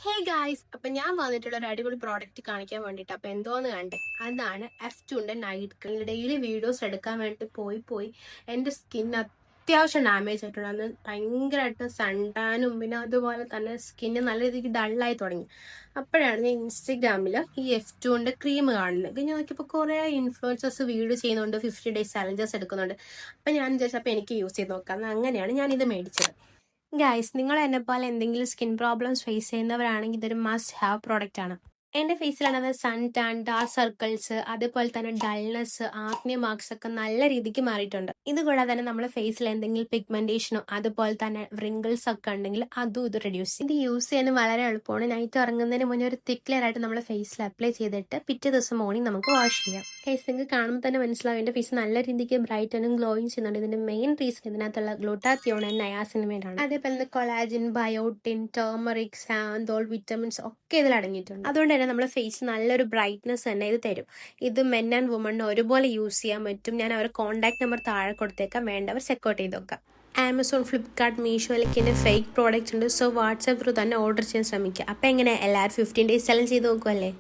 Hey guys, അപ്പം ഞാൻ വന്നിട്ടുള്ള ഒരു അടിപൊളി പ്രോഡക്റ്റ് കാണിക്കാൻ വേണ്ടിയിട്ട് അപ്പം എന്തോന്ന് കണ്ടേ, അതാണ് F2ന്റെ നൈറ്റ് ക്രീം. ഡെയിലി വീഡിയോസ് എടുക്കാൻ വേണ്ടി പോയി എൻ്റെ സ്കിൻ അത്യാവശ്യം ഡാമേജ് ആയിട്ടുണ്ട്. അന്ന് ഭയങ്കരമായിട്ട് സൺടാനും പിന്നെ അതുപോലെ തന്നെ സ്കിന്ന് നല്ല രീതിക്ക് ഡള്ളായി തുടങ്ങി. അപ്പോഴാണ് ഞാൻ ഇൻസ്റ്റഗ്രാമിൽ ഈ F2ന്റെ ക്രീം കാണുന്നത്. ഞാൻ നോക്കിയപ്പോൾ കുറേ ഇൻഫ്ലുവൻസേഴ്സ് വീഡിയോ ചെയ്യുന്നുണ്ട്, 50 ഡേയ്സ് ചലഞ്ചസ് എടുക്കുന്നുണ്ട്. അപ്പം ഞാൻ വിചാരിച്ചപ്പോൾ എനിക്ക് യൂസ് ചെയ്ത് നോക്കാം. അങ്ങനെയാണ് ഞാനിത് മേടിച്ചത്. ഗൈസ്, നിങ്ങൾ എന്നെ പോലെ എന്തെങ്കിലും സ്കിൻ പ്രോബ്ലംസ് ഫേസ് ചെയ്യുന്നവരാണെങ്കിൽ ഇതൊരു മസ്റ്റ് ഹാവ് പ്രോഡക്റ്റ് ആണ്. എൻ്റെ ഫേസിലാണെങ്കിൽ സൺ ടാൻ, ഡാർക്ക് സർക്കിൾസ്, അതേപോലെ തന്നെ ഡൾനെസ്, ആക്നെ മാർക്സ് ഒക്കെ നല്ല രീതിക്ക് മാറിയിട്ടുണ്ട്. ഇത് കൂടാതെ തന്നെ നമ്മുടെ ഫേസിൽ എന്തെങ്കിലും പിഗ്മെന്റേഷനോ അതുപോലെ തന്നെ റിങ്കിൾസ് ഒക്കെ ഉണ്ടെങ്കിൽ അതും ഇത് റെഡ്യൂസ് ചെയ്യും. ഇത് യൂസ് ചെയ്യാൻ വളരെ എളുപ്പമാണ്. നൈറ്റ് ഇറങ്ങുന്നതിന് മുന്നേ ഒരു തിക്ക് ലെയർ ആയിട്ട് നമ്മുടെ ഫേസിൽ അപ്ലൈ ചെയ്തിട്ട് പിറ്റേ ദിവസം മോർണിംഗ് നമുക്ക് വാഷ് ചെയ്യാം. ഫേസ് നിങ്ങൾക്ക് കാണുമ്പോൾ തന്നെ മനസ്സിലാവും എൻ്റെ ഫേസ് നല്ല രീതിക്ക് ബ്രൈറ്റനും ഗ്ലോയിങ് ചെയ്യുന്നുണ്ട്. ഇതിന്റെ മെയിൻ റീസൺ ഇതിനകത്തുള്ള ഗ്ലൂട്ടാത്തിയോൺ ആൻഡ് നയാസിനമേഡ് ആണ്. അതേപോലെ തന്നെ കൊളാജിൻ, ബയോട്ടിൻ, ടേമറിക്, സാന്തോൾ, വിറ്റമിൻസ് ഒക്കെ ഇതിൽ അടങ്ങിയിട്ടുണ്ട്. അതുകൊണ്ട് തന്നെ നമ്മുടെ ഫേസ് നല്ലൊരു ബ്രൈറ്റ്നസ് തന്നെ ഇത് തരും. ഇത് മെൻ ആൻഡ് വുമണിന് ഒരുപോലെ യൂസ് ചെയ്യാൻ പറ്റും. ഞാൻ അവരുടെ കോൺടാക്ട് നമ്പർ താഴെ കൊടുത്തേക്കാം, വേണ്ടവർ ചെക്കൗട്ട് ചെയ്ത് നോക്കാം. ആമസോൺ, ഫ്ലിപ്കാർട്ട്, മീഷോയിലൊക്കെ എൻ്റെ ഫേക്ക് പ്രോഡക്റ്റ്സ് ഉണ്ട്. സോ വാട്സാപ്പ് ത്രൂ തന്നെ ഓർഡർ ചെയ്യാൻ ശ്രമിക്കുക. അപ്പം എങ്ങനെ എല്ലാവരും 15 ഡേയ്സ് ചലഞ്ച് ചെയ്ത് നോക്കുമല്ലേ?